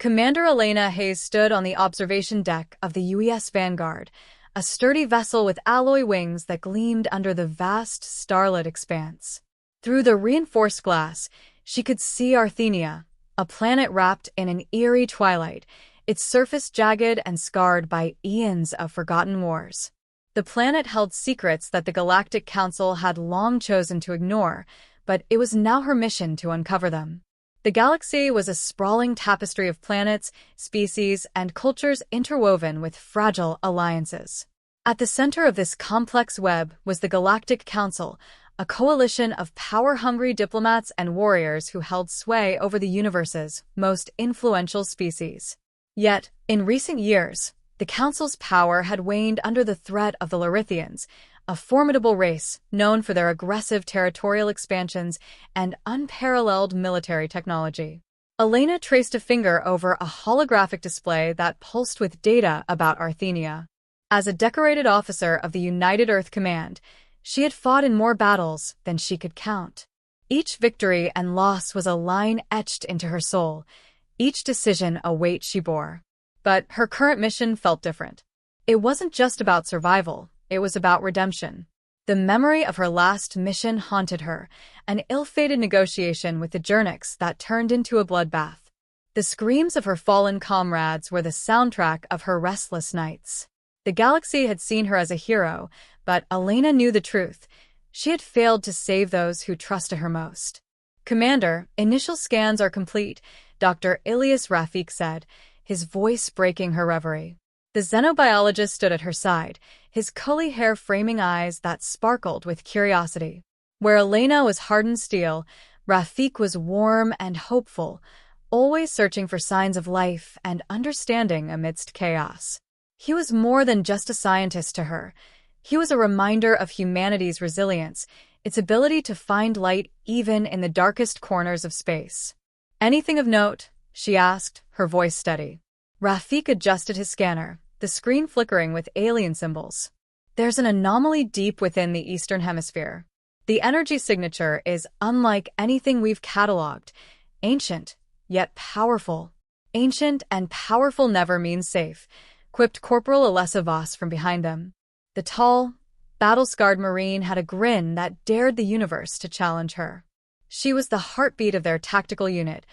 Commander Elena Hayes stood on the observation deck of the UES Vanguard, a sturdy vessel with alloy wings that gleamed under the vast starlit expanse. Through the reinforced glass, she could see Arthenia, a planet wrapped in an eerie twilight, its surface jagged and scarred by eons of forgotten wars. The planet held secrets that the Galactic Council had long chosen to ignore, but it was now her mission to uncover them. The galaxy was a sprawling tapestry of planets, species, and cultures interwoven with fragile alliances. At the center of this complex web was the Galactic Council, a coalition of power-hungry diplomats and warriors who held sway over the universe's most influential species. Yet, in recent years, the Council's power had waned under the threat of the Larithians, a formidable race known for their aggressive territorial expansions and unparalleled military technology. Elena traced a finger over a holographic display that pulsed with data about Arthenia. As a decorated officer of the United Earth Command, she had fought in more battles than she could count. Each victory and loss was a line etched into her soul, each decision a weight she bore. But her current mission felt different. It wasn't just about survival, it was about redemption. The memory of her last mission haunted her, an ill-fated negotiation with the Jernix that turned into a bloodbath. The screams of her fallen comrades were the soundtrack of her restless nights. The galaxy had seen her as a hero, but Elena knew the truth. She had failed to save those who trusted her most. "Commander, initial scans are complete," Dr. Ilyas Rafik said, his voice breaking her reverie. The xenobiologist stood at her side, his curly hair framing eyes that sparkled with curiosity. Where Elena was hardened steel, Rafik was warm and hopeful, always searching for signs of life and understanding amidst chaos. He was more than just a scientist to her. He was a reminder of humanity's resilience, its ability to find light even in the darkest corners of space. "Anything of note?" she asked, her voice steady. Rafik adjusted his scanner, the screen flickering with alien symbols. "There's an anomaly deep within the Eastern Hemisphere. The energy signature is unlike anything we've cataloged. Ancient, yet powerful." "Ancient and powerful never means safe," quipped Corporal Alessa Voss from behind them. The tall, battle-scarred Marine had a grin that dared the universe to challenge her. She was the heartbeat of their tactical unit,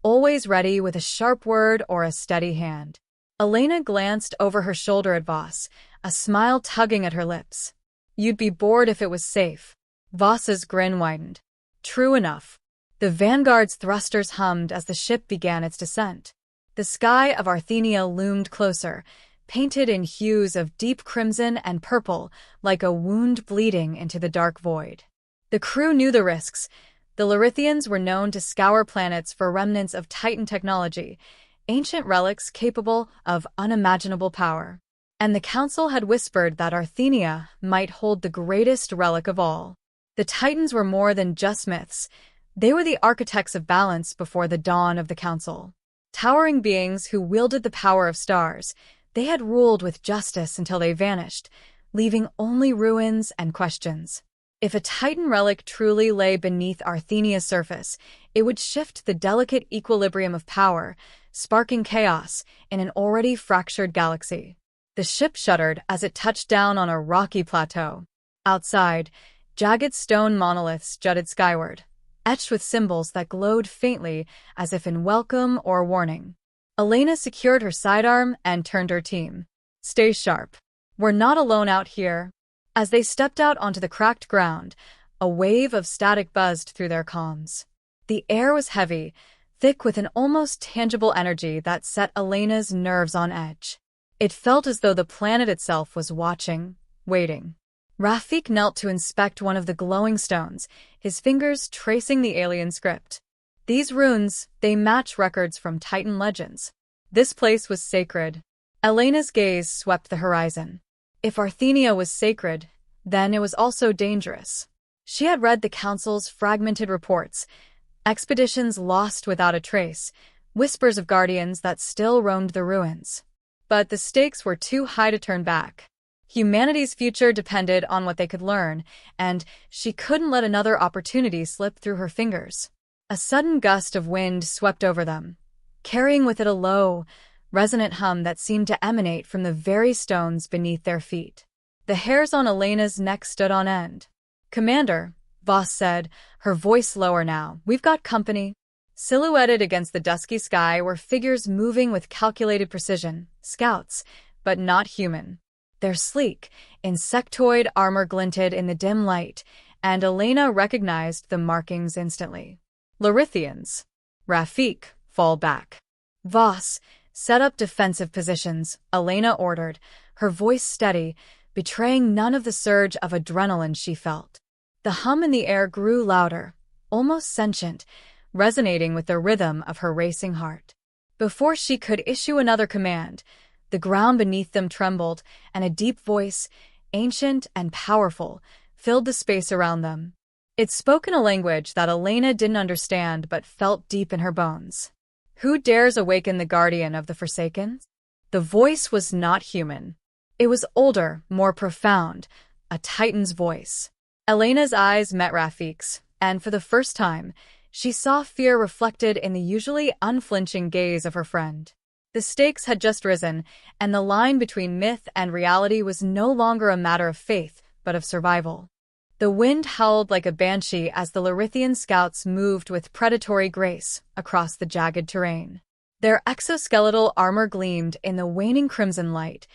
always ready with a sharp word or a steady hand. Elena glanced over her shoulder at Voss, a smile tugging at her lips. "You'd be bored if it was safe." Voss's grin widened. True enough. The Vanguard's thrusters hummed as the ship began its descent. The sky of Arthenia loomed closer, painted in hues of deep crimson and purple, like a wound bleeding into the dark void. The crew knew the risks. The Larithians were known to scour planets for remnants of Titan technology, ancient relics capable of unimaginable power. And the Council had whispered that Arthenia might hold the greatest relic of all. The Titans were more than just myths. They were the architects of balance before the dawn of the Council. Towering beings who wielded the power of stars, they had ruled with justice until they vanished, leaving only ruins and questions. If a Titan relic truly lay beneath Arthenia's surface, it would shift the delicate equilibrium of power, sparking chaos in an already fractured galaxy. The ship shuddered as it touched down on a rocky plateau. Outside, jagged stone monoliths jutted skyward, etched with symbols that glowed faintly as if in welcome or warning. Elena secured her sidearm and turned her team. "Stay sharp. We're not alone out here." As they stepped out onto the cracked ground, a wave of static buzzed through their comms. The air was heavy, thick with an almost tangible energy that set Elena's nerves on edge. It felt as though the planet itself was watching, waiting. Rafik knelt to inspect one of the glowing stones, his fingers tracing the alien script. "These runes, they match records from Titan legends. This place was sacred." Elena's gaze swept the horizon. If Arthenia was sacred, then it was also dangerous. She had read the Council's fragmented reports, expeditions lost without a trace, whispers of guardians that still roamed the ruins. But the stakes were too high to turn back. Humanity's future depended on what they could learn, and she couldn't let another opportunity slip through her fingers. A sudden gust of wind swept over them. carrying with it a low, resonant hum that seemed to emanate from the very stones beneath their feet. The hairs on Elena's neck stood on end. "Commander," Voss said, her voice lower now, "we've got company." Silhouetted against the dusky sky were figures moving with calculated precision, scouts, but not human. Their sleek, insectoid armor glinted in the dim light, and Elena recognized the markings instantly. Larithians. "Rafik, fall back." "Voss, set up defensive positions," Elena ordered, her voice steady, betraying none of the surge of adrenaline she felt. The hum in the air grew louder, almost sentient, resonating with the rhythm of her racing heart. Before she could issue another command, the ground beneath them trembled, and a deep voice, ancient and powerful, filled the space around them. It spoke in a language that Elena didn't understand but felt deep in her bones. "Who dares awaken the guardian of the Forsaken?" The voice was not human. It was older, more profound, a titan's voice. Elena's eyes met Rafik's, and for the first time, she saw fear reflected in the usually unflinching gaze of her friend. The stakes had just risen, and the line between myth and reality was no longer a matter of faith, but of survival. The wind howled like a banshee as the Larithian scouts moved with predatory grace across the jagged terrain. Their exoskeletal armor gleamed in the waning crimson light,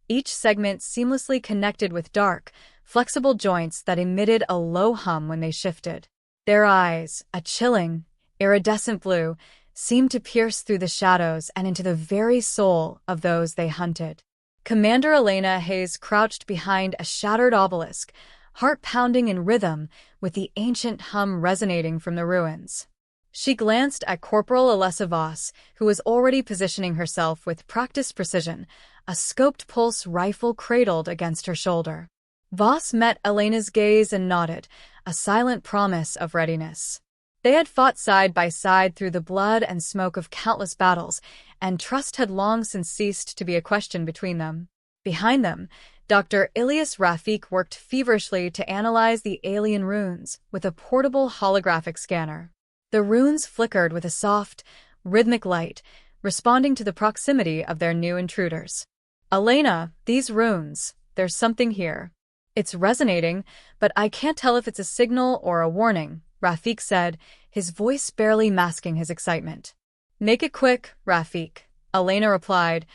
each segment seamlessly connected with dark, flexible joints that emitted a low hum when they shifted. Their eyes, a chilling, iridescent blue, seemed to pierce through the shadows and into the very soul of those they hunted. Commander Elena Hayes crouched behind a shattered obelisk, heart pounding in rhythm with the ancient hum resonating from the ruins. She glanced at Corporal Alessa Voss, who was already positioning herself with practiced precision, a scoped pulse rifle cradled against her shoulder. Voss met Elena's gaze and nodded, a silent promise of readiness. They had fought side by side through the blood and smoke of countless battles, and trust had long since ceased to be a question between them. Behind them, Dr. Ilyas Rafik worked feverishly to analyze the alien runes with a portable holographic scanner. The runes flickered with a soft, rhythmic light, responding to the proximity of their new intruders. "Elena, these runes, there's something here. It's resonating, but I can't tell if it's a signal or a warning," Rafik said, his voice barely masking his excitement. "Make it quick, Rafik," Elena replied,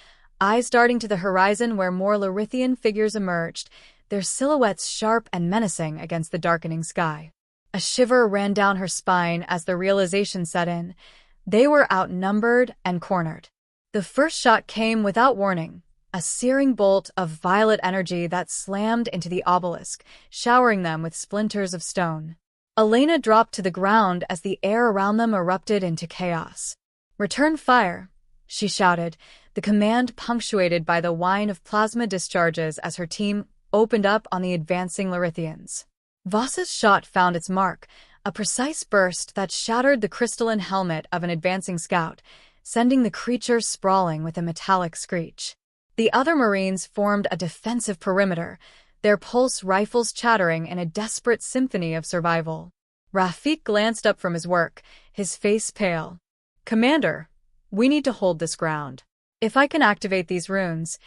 eyes darting to the horizon where more Larithian figures emerged, their silhouettes sharp and menacing against the darkening sky. A shiver ran down her spine as the realization set in. They were outnumbered and cornered. The first shot came without warning, a searing bolt of violet energy that slammed into the obelisk, showering them with splinters of stone. Elena dropped to the ground as the air around them erupted into chaos. "Return fire," she shouted, the command punctuated by the whine of plasma discharges as her team opened up on the advancing Larithians. Voss's shot found its mark, a precise burst that shattered the crystalline helmet of an advancing scout, sending the creature sprawling with a metallic screech. The other Marines formed a defensive perimeter, their pulse rifles chattering in a desperate symphony of survival. Rafik glanced up from his work, his face pale. "Commander, we need to hold this ground. If I can activate these runes,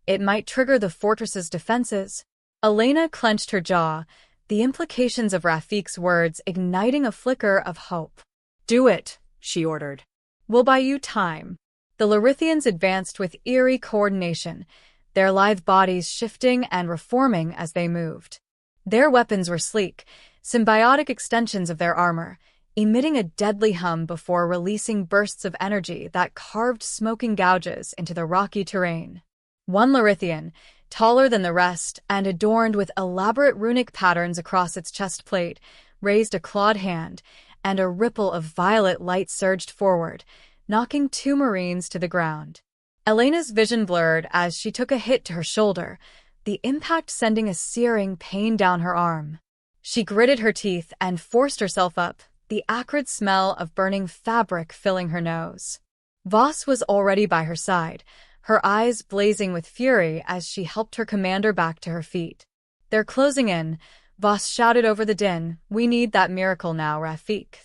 it might trigger the fortress's defenses." Elena clenched her jaw, the implications of Rafik's words igniting a flicker of hope. "Do it," she ordered. "We'll buy you time." The Larithians advanced with eerie coordination, their lithe bodies shifting and reforming as they moved. Their weapons were sleek, symbiotic extensions of their armor, emitting a deadly hum before releasing bursts of energy that carved smoking gouges into the rocky terrain. One Larithian, taller than the rest and adorned with elaborate runic patterns across its chest plate, raised a clawed hand, and a ripple of violet light surged forward, knocking two Marines to the ground. Elena's vision blurred as she took a hit to her shoulder, the impact sending a searing pain down her arm. She gritted her teeth and forced herself up, the acrid smell of burning fabric filling her nose. Voss was already by her side, her eyes blazing with fury as she helped her commander back to her feet. "They're closing in," Voss shouted over the din. "We need that miracle now, Rafik."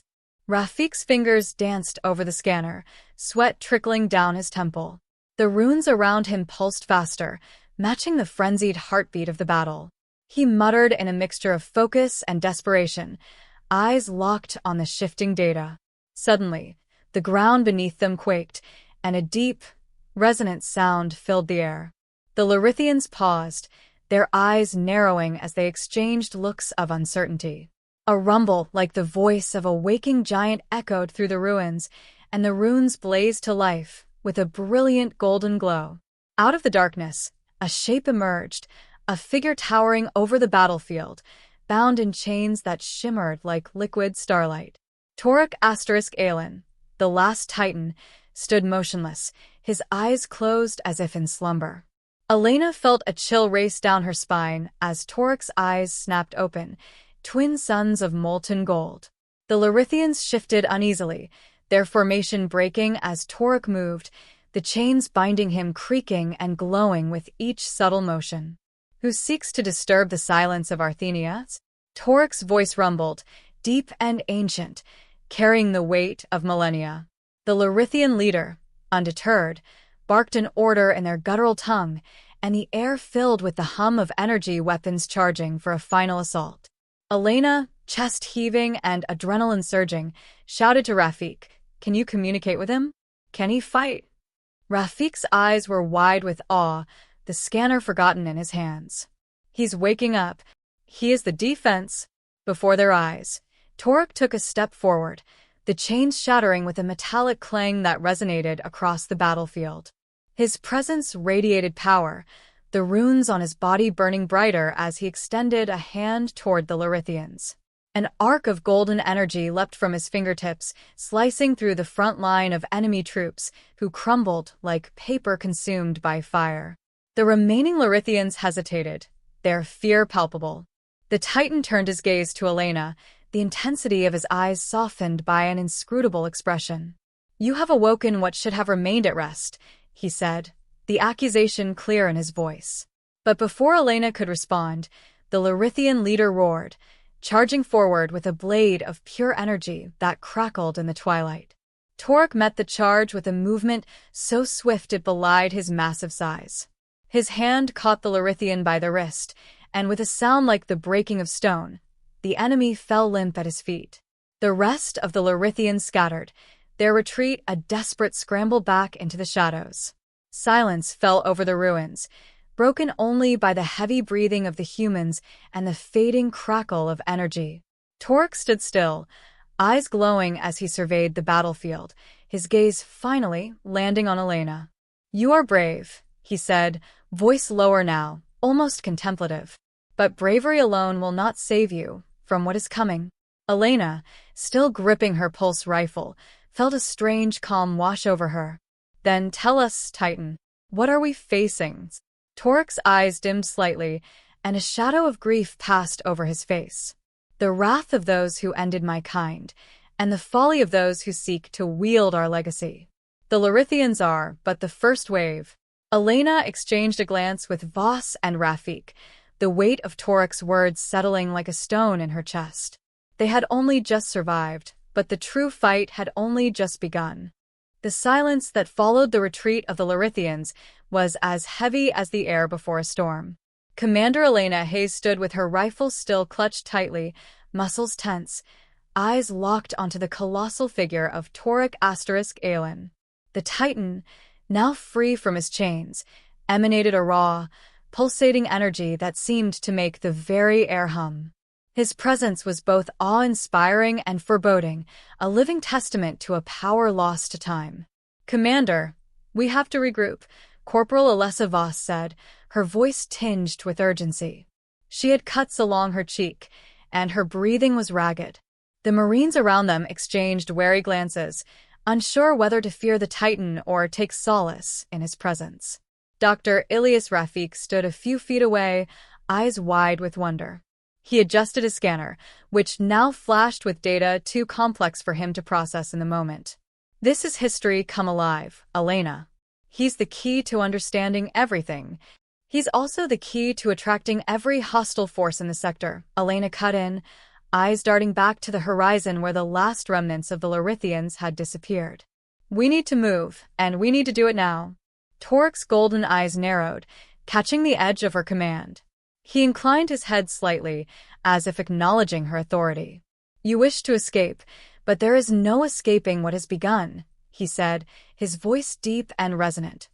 Rafik's fingers danced over the scanner, sweat trickling down his temple. The runes around him pulsed faster, matching the frenzied heartbeat of the battle. He muttered in a mixture of focus and desperation, eyes locked on the shifting data. Suddenly, the ground beneath them quaked, and a deep, resonant sound filled the air. The Larithians paused, their eyes narrowing as they exchanged looks of uncertainty. A rumble like the voice of a waking giant echoed through the ruins, and the runes blazed to life with a brilliant golden glow. Out of the darkness, a shape emerged, a figure towering over the battlefield, bound in chains that shimmered like liquid starlight. Toruk *Aelin, the last Titan, stood motionless, his eyes closed as if in slumber. Elena felt a chill race down her spine as Toruk's eyes snapped open, twin suns of molten gold. The Larithians shifted uneasily, their formation breaking as Toruk moved, the chains binding him creaking and glowing with each subtle motion. Who seeks to disturb the silence of Arthenia? Toruk's voice rumbled, deep and ancient, carrying the weight of millennia. The Larithian leader, undeterred, barked an order in their guttural tongue, and the air filled with the hum of energy weapons charging for a final assault. Elena, chest heaving and adrenaline surging, shouted to Rafik, "Can you communicate with him? Can he fight?" Rafik's eyes were wide with awe, the scanner forgotten in his hands. "He's waking up. He is the defense." Before their eyes, Toruk took a step forward, the chains shattering with a metallic clang that resonated across the battlefield. His presence radiated power, the runes on his body burning brighter as he extended a hand toward the Larithians. An arc of golden energy leapt from his fingertips, slicing through the front line of enemy troops, who crumbled like paper consumed by fire. The remaining Larithians hesitated, their fear palpable. The Titan turned his gaze to Elena, the intensity of his eyes softened by an inscrutable expression. "You have awoken what should have remained at rest," he said, the accusation clear in his voice. But before Elena could respond, the Larithian leader roared, charging forward with a blade of pure energy that crackled in the twilight. Toruk met the charge with a movement so swift it belied his massive size. His hand caught the Larithian by the wrist, and with a sound like the breaking of stone, the enemy fell limp at his feet. The rest of the Larithians scattered, their retreat a desperate scramble back into the shadows. Silence fell over the ruins, broken only by the heavy breathing of the humans and the fading crackle of energy. Toruk stood still, eyes glowing as he surveyed the battlefield, his gaze finally landing on Elena. "You are brave," he said, voice lower now, almost contemplative. "But bravery alone will not save you from what is coming." Elena, still gripping her pulse rifle, felt a strange calm wash over her. "Then tell us, Titan, what are we facing?" Toruk's eyes dimmed slightly, and a shadow of grief passed over his face. "The wrath of those who ended my kind, and the folly of those who seek to wield our legacy. The Larithians are but the first wave." Elena exchanged a glance with Voss and Rafik, the weight of Toruk's words settling like a stone in her chest. They had only just survived, but the true fight had only just begun. The silence that followed the retreat of the Larithians was as heavy as the air before a storm. Commander Elena Hayes stood with her rifle still clutched tightly, muscles tense, eyes locked onto the colossal figure of Toruk *Aelin. The Titan, now free from his chains, emanated a raw, pulsating energy that seemed to make the very air hum. His presence was both awe-inspiring and foreboding, a living testament to a power lost to time. "Commander, we have to regroup," Corporal Alessa Voss said, her voice tinged with urgency. She had cuts along her cheek, and her breathing was ragged. The Marines around them exchanged wary glances, unsure whether to fear the Titan or take solace in his presence. Dr. Ilyas Rafik stood a few feet away, eyes wide with wonder. He adjusted his scanner, which now flashed with data too complex for him to process in the moment. "This is history come alive, Elena. He's the key to understanding everything. He's also the key to attracting every hostile force in the sector," Elena cut in, eyes darting back to the horizon where the last remnants of the Larithians had disappeared. "We need to move, and we need to do it now." Torik's golden eyes narrowed, catching the edge of her command. He inclined his head slightly, as if acknowledging her authority. "You wish to escape, but there is no escaping what has begun," he said, his voice deep and resonant,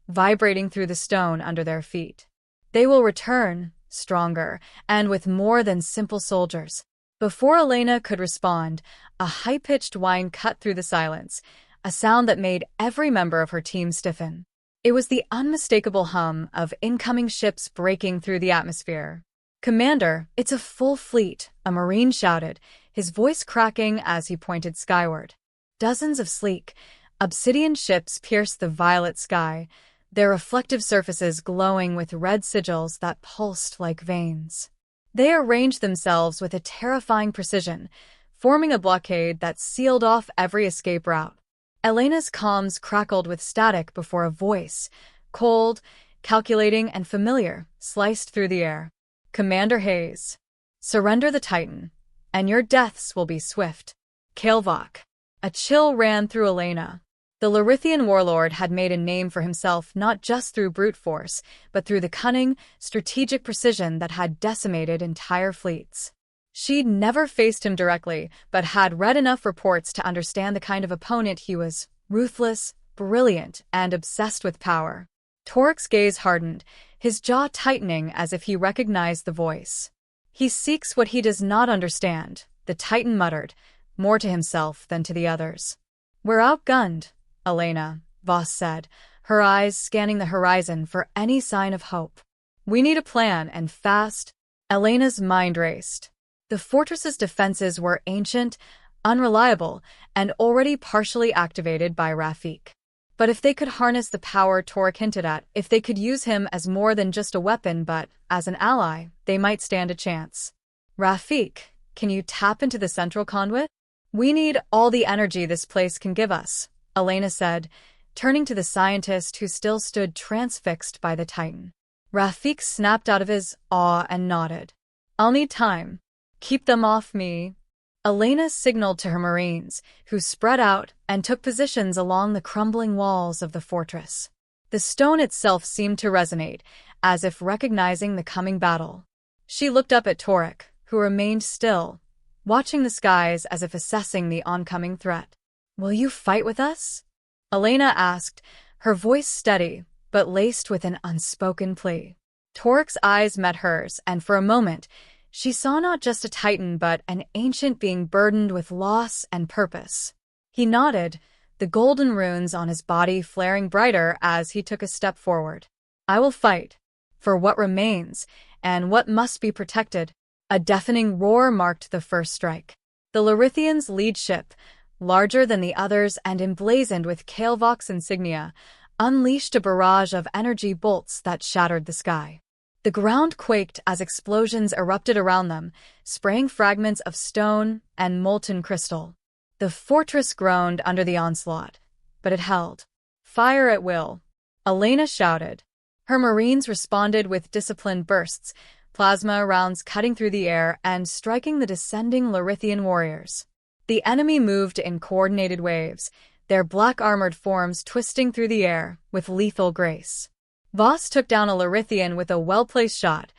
vibrating through the stone under their feet. "They will return, stronger, and with more than simple soldiers." Before Elena could respond, a high-pitched whine cut through the silence, a sound that made every member of her team stiffen. It was the unmistakable hum of incoming ships breaking through the atmosphere. "Commander, it's a full fleet," a Marine shouted, his voice cracking as he pointed skyward. Dozens of sleek, obsidian ships pierced the violet sky, their reflective surfaces glowing with red sigils that pulsed like veins. They arranged themselves with a terrifying precision, forming a blockade that sealed off every escape route. Elena's comms crackled with static before a voice, cold, calculating, and familiar, sliced through the air. "Commander Hayes, surrender the Titan, and your deaths will be swift." Kael'vak. A chill ran through Elena. The Larithian warlord had made a name for himself not just through brute force, but through the cunning, strategic precision that had decimated entire fleets. She'd never faced him directly, but had read enough reports to understand the kind of opponent he was: ruthless, brilliant, and obsessed with power. Torik's gaze hardened, his jaw tightening as if he recognized the voice. "He seeks what he does not understand," the Titan muttered, more to himself than to the others. "We're outgunned, Elena," Voss said, her eyes scanning the horizon for any sign of hope. "We need a plan, and fast." Elena's mind raced. The fortress's defenses were ancient, unreliable, and already partially activated by Rafik. But if they could harness the power Torik hinted at, if they could use him as more than just a weapon but as an ally, they might stand a chance. "Rafik, can you tap into the central conduit?" "We need all the energy this place can give us," Elena said, turning to the scientist who still stood transfixed by the Titan. Rafik snapped out of his awe and nodded. "I'll need time. Keep them off me." Elena signaled to her Marines, who spread out and took positions along the crumbling walls of the fortress. The stone itself seemed to resonate, as if recognizing the coming battle. She looked up at Torik, who remained still, watching the skies as if assessing the oncoming threat. "Will you fight with us?" Elena asked, her voice steady, but laced with an unspoken plea. Torik's eyes met hers, and for a moment, she saw not just a Titan but an ancient being burdened with loss and purpose. He nodded, the golden runes on his body flaring brighter as he took a step forward. "I will fight, for what remains, and what must be protected." A deafening roar marked the first strike. The Larithians' lead ship, larger than the others and emblazoned with Kael'vak's insignia, unleashed a barrage of energy bolts that shattered the sky. The ground quaked as explosions erupted around them, spraying fragments of stone and molten crystal. The fortress groaned under the onslaught, but it held. "Fire at will," Elena shouted. Her Marines responded with disciplined bursts, plasma rounds cutting through the air and striking the descending Larithian warriors. The enemy moved in coordinated waves, their black-armored forms twisting through the air with lethal grace. Voss took down a Larithian with a well-placed shot,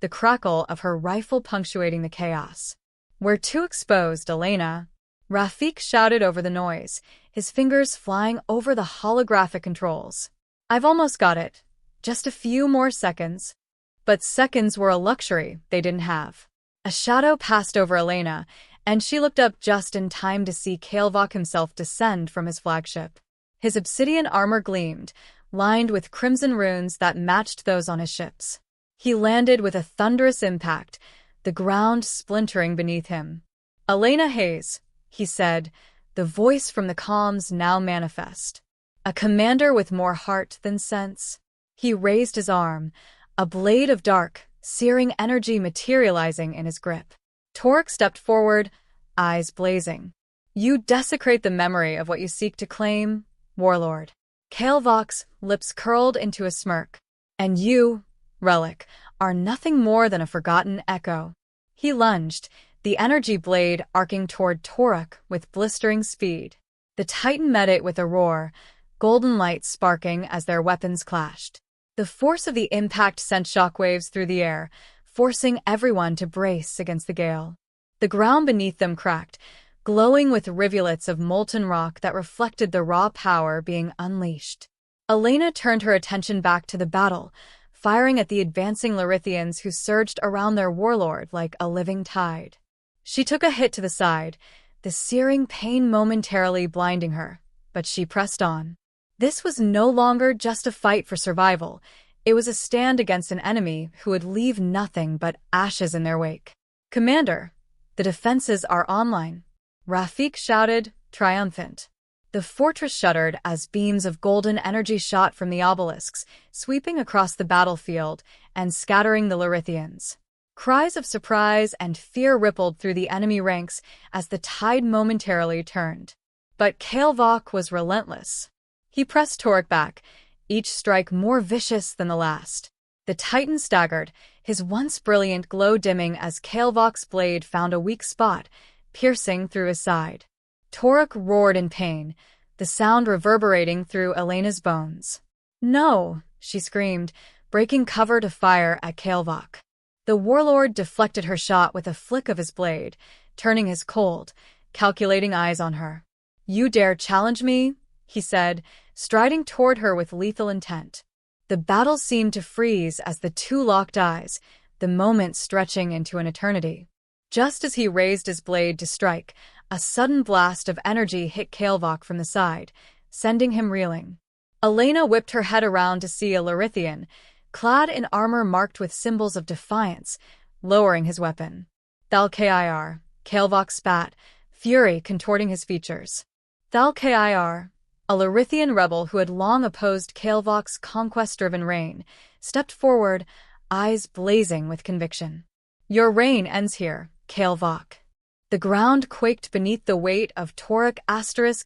the crackle of her rifle punctuating the chaos. "We're too exposed, Elena," Rafik shouted over the noise, his fingers flying over the holographic controls. "I've almost got it. Just a few more seconds." But seconds were a luxury they didn't have. A shadow passed over Elena, and she looked up just in time to see Kael'vak himself descend from his flagship. His obsidian armor gleamed, lined with crimson runes that matched those on his ships. He landed with a thunderous impact, the ground splintering beneath him. "Elena Hayes," he said, the voice from the comms now manifest. A commander with more heart than sense. He raised his arm, a blade of dark, searing energy materializing in his grip. Torik stepped forward, eyes blazing. "You desecrate the memory of what you seek to claim, warlord." Kael'vak's lips curled into a smirk. "And you, relic, are nothing more than a forgotten echo." He lunged, the energy blade arcing toward Toruk with blistering speed. The Titan met it with a roar, golden light sparking as their weapons clashed. The force of the impact sent shockwaves through the air, forcing everyone to brace against the gale. The ground beneath them cracked, glowing with rivulets of molten rock that reflected the raw power being unleashed. Elena turned her attention back to the battle, firing at the advancing Larithians who surged around their warlord like a living tide. She took a hit to the side, the searing pain momentarily blinding her, but she pressed on. This was no longer just a fight for survival. It was a stand against an enemy who would leave nothing but ashes in their wake. "Commander, the defenses are online," Rafik shouted, triumphant. The fortress shuddered as beams of golden energy shot from the obelisks, sweeping across the battlefield and scattering the Larithians. Cries of surprise and fear rippled through the enemy ranks as the tide momentarily turned. But Kael'vak was relentless. He pressed Toruk back, each strike more vicious than the last. The Titan staggered, his once brilliant glow dimming as Kael'vak's blade found a weak spot, piercing through his side. Toruk roared in pain, the sound reverberating through Elena's bones. "No!" she screamed, breaking cover to fire at Kael'vak. The warlord deflected her shot with a flick of his blade, turning his cold, calculating eyes on her. "You dare challenge me?" he said, striding toward her with lethal intent. The battle seemed to freeze as the two locked eyes, the moment stretching into an eternity. Just as he raised his blade to strike, a sudden blast of energy hit Kael'vak from the side, sending him reeling. Elena whipped her head around to see a Larithian, clad in armor marked with symbols of defiance, lowering his weapon. "Thalkir," Kael'vak spat, fury contorting his features. Thalkir, a Larithian rebel who had long opposed Kael'vak's conquest-driven reign, stepped forward, eyes blazing with conviction. "Your reign ends here, Kael'vak." The ground quaked beneath the weight of Toruk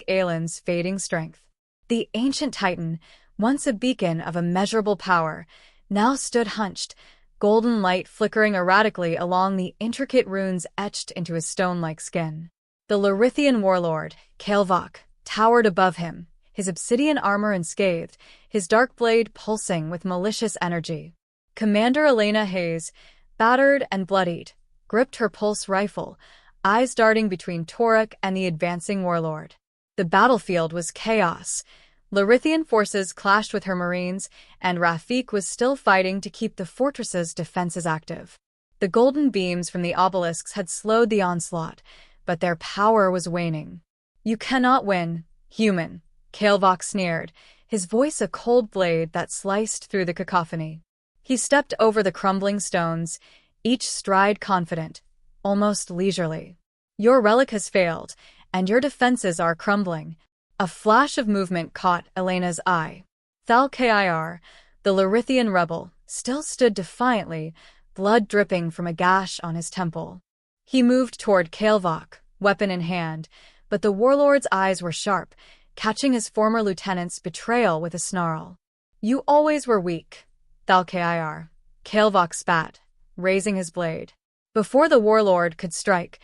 Aelin's fading strength. The ancient Titan, once a beacon of immeasurable power, now stood hunched, golden light flickering erratically along the intricate runes etched into his stone-like skin. The Larithian warlord, Kael'vak, towered above him, his obsidian armor unscathed, his dark blade pulsing with malicious energy. Commander Elena Hayes, battered and bloodied, gripped her pulse rifle, eyes darting between Toruk and the advancing warlord. The battlefield was chaos. Larithian forces clashed with her marines, and Rafik was still fighting to keep the fortress's defenses active. The golden beams from the obelisks had slowed the onslaught, but their power was waning. "You cannot win, human," Kael'vak sneered, his voice a cold blade that sliced through the cacophony. He stepped over the crumbling stones, each stride confident, almost leisurely. "Your relic has failed, and your defenses are crumbling." A flash of movement caught Elena's eye. Thalkir, the Larithian rebel, still stood defiantly, blood dripping from a gash on his temple. He moved toward Kael'vak, weapon in hand, but the warlord's eyes were sharp, catching his former lieutenant's betrayal with a snarl. "You always were weak, Thalkir," Kael'vak spat, raising his blade. Before the warlord could strike,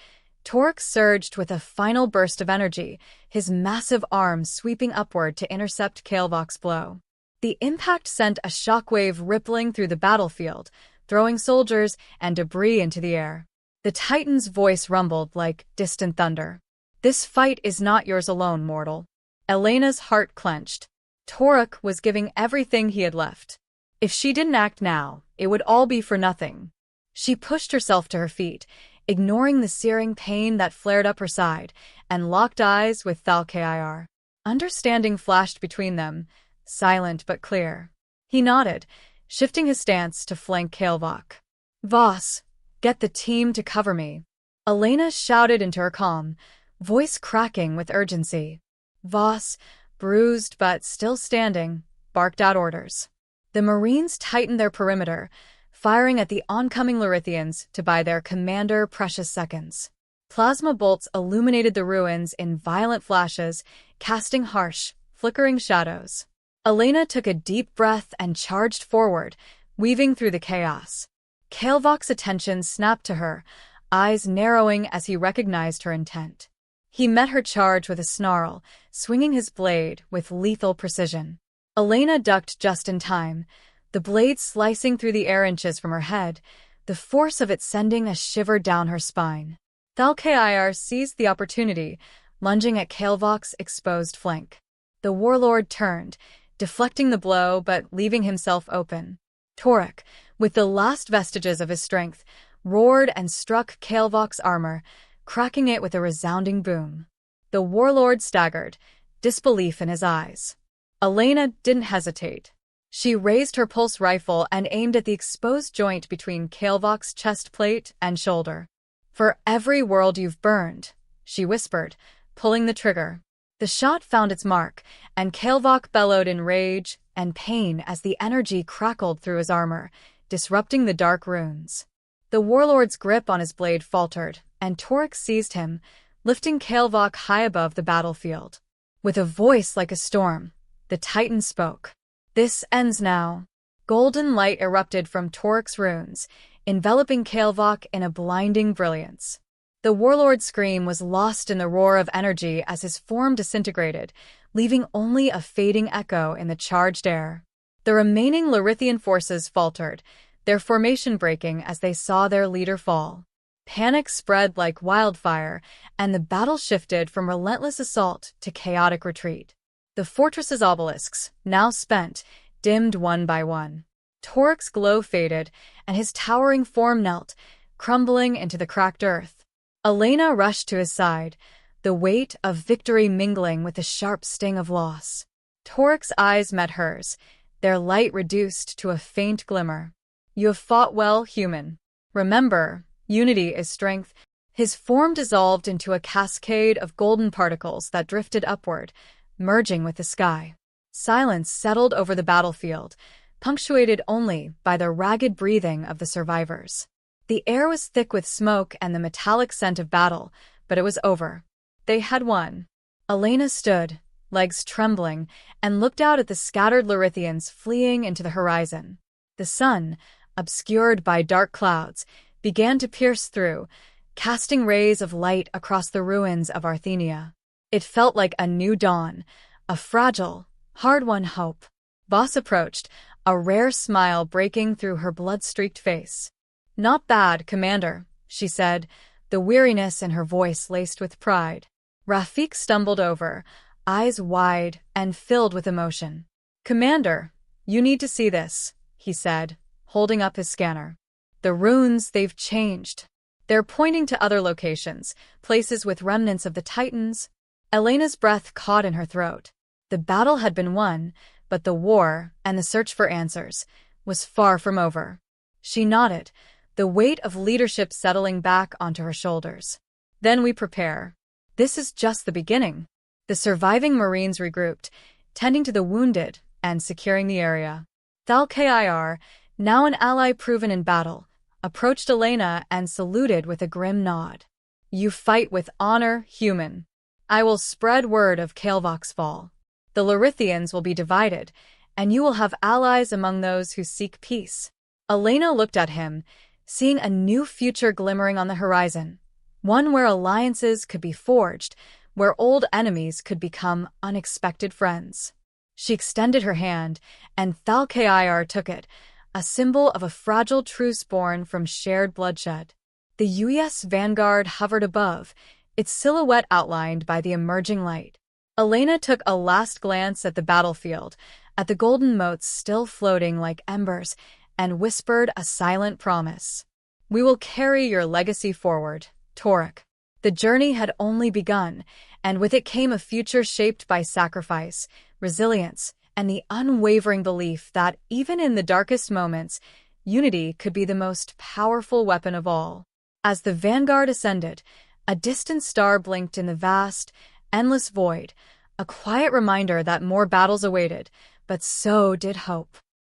Toruk surged with a final burst of energy, his massive arms sweeping upward to intercept Kael'vak's blow. The impact sent a shockwave rippling through the battlefield, throwing soldiers and debris into the air. The Titan's voice rumbled like distant thunder. "This fight is not yours alone, mortal." Elena's heart clenched. Toruk was giving everything he had left. If she didn't act now, it would all be for nothing. She pushed herself to her feet, ignoring the searing pain that flared up her side, and locked eyes with Thalkir. Understanding flashed between them, silent but clear. He nodded, shifting his stance to flank Kael'vak. "Voss, get the team to cover me," Elena shouted into her calm, voice cracking with urgency. Voss, bruised but still standing, barked out orders. The Marines tightened their perimeter, firing at the oncoming Larithians to buy their commander precious seconds. Plasma bolts illuminated the ruins in violent flashes, casting harsh, flickering shadows. Elena took a deep breath and charged forward, weaving through the chaos. Kael'vak's attention snapped to her, eyes narrowing as he recognized her intent. He met her charge with a snarl, swinging his blade with lethal precision. Elena ducked just in time, the blade slicing through the air inches from her head, the force of it sending a shiver down her spine. Thalkir seized the opportunity, lunging at Kael'vak's exposed flank. The warlord turned, deflecting the blow but leaving himself open. Torek, with the last vestiges of his strength, roared and struck Kael'vak's armor, cracking it with a resounding boom. The warlord staggered, disbelief in his eyes. Elena didn't hesitate. She raised her pulse rifle and aimed at the exposed joint between Kael'vak's chest plate and shoulder. "For every world you've burned," she whispered, pulling the trigger. The shot found its mark, and Kael'vak bellowed in rage and pain as the energy crackled through his armor, disrupting the dark runes. The warlord's grip on his blade faltered, and Torek seized him, lifting Kael'vak high above the battlefield. With a voice like a storm, the Titan spoke. "This ends now." Golden light erupted from Torek's runes, enveloping Kael'vak in a blinding brilliance. The warlord's scream was lost in the roar of energy as his form disintegrated, leaving only a fading echo in the charged air. The remaining Larithian forces faltered, their formation breaking as they saw their leader fall. Panic spread like wildfire, and the battle shifted from relentless assault to chaotic retreat. The fortress's obelisks, now spent, dimmed one by one. Torek's glow faded, and his towering form knelt, crumbling into the cracked earth. Elena rushed to his side, the weight of victory mingling with the sharp sting of loss. Torek's eyes met hers, their light reduced to a faint glimmer. "You have fought well, human. Remember, unity is strength." His form dissolved into a cascade of golden particles that drifted upward, merging with the sky. Silence settled over the battlefield, punctuated only by the ragged breathing of the survivors. The air was thick with smoke and the metallic scent of battle, but it was over. They had won. Elena stood, legs trembling, and looked out at the scattered Larithians fleeing into the horizon. The sun, obscured by dark clouds, began to pierce through, casting rays of light across the ruins of Arthenia. It felt like a new dawn, a fragile, hard-won hope. Voss approached, a rare smile breaking through her blood-streaked face. "Not bad, Commander," she said, the weariness in her voice laced with pride. Rafik stumbled over, eyes wide and filled with emotion. "Commander, you need to see this," he said, holding up his scanner. "The runes, they've changed. They're pointing to other locations, places with remnants of the Titans." Elena's breath caught in her throat. The battle had been won, but the war, and the search for answers, was far from over. She nodded, the weight of leadership settling back onto her shoulders. "Then we prepare. This is just the beginning." The surviving Marines regrouped, tending to the wounded and securing the area. Thalkir, now an ally proven in battle, approached Elena and saluted with a grim nod. "You fight with honor, human. I will spread word of Kael'vak's fall. The Larithians will be divided, and you will have allies among those who seek peace." Elena looked at him, seeing a new future glimmering on the horizon, one where alliances could be forged, where old enemies could become unexpected friends. She extended her hand, and Thalkir took it, a symbol of a fragile truce born from shared bloodshed. The US Vanguard hovered above, its silhouette outlined by the emerging light. Elena took a last glance at the battlefield, at the golden motes still floating like embers, and whispered a silent promise. "We will carry your legacy forward, Torek." The journey had only begun, and with it came a future shaped by sacrifice, resilience, and the unwavering belief that, even in the darkest moments, unity could be the most powerful weapon of all. As the vanguard ascended, a distant star blinked in the vast, endless void, a quiet reminder that more battles awaited, but so did hope.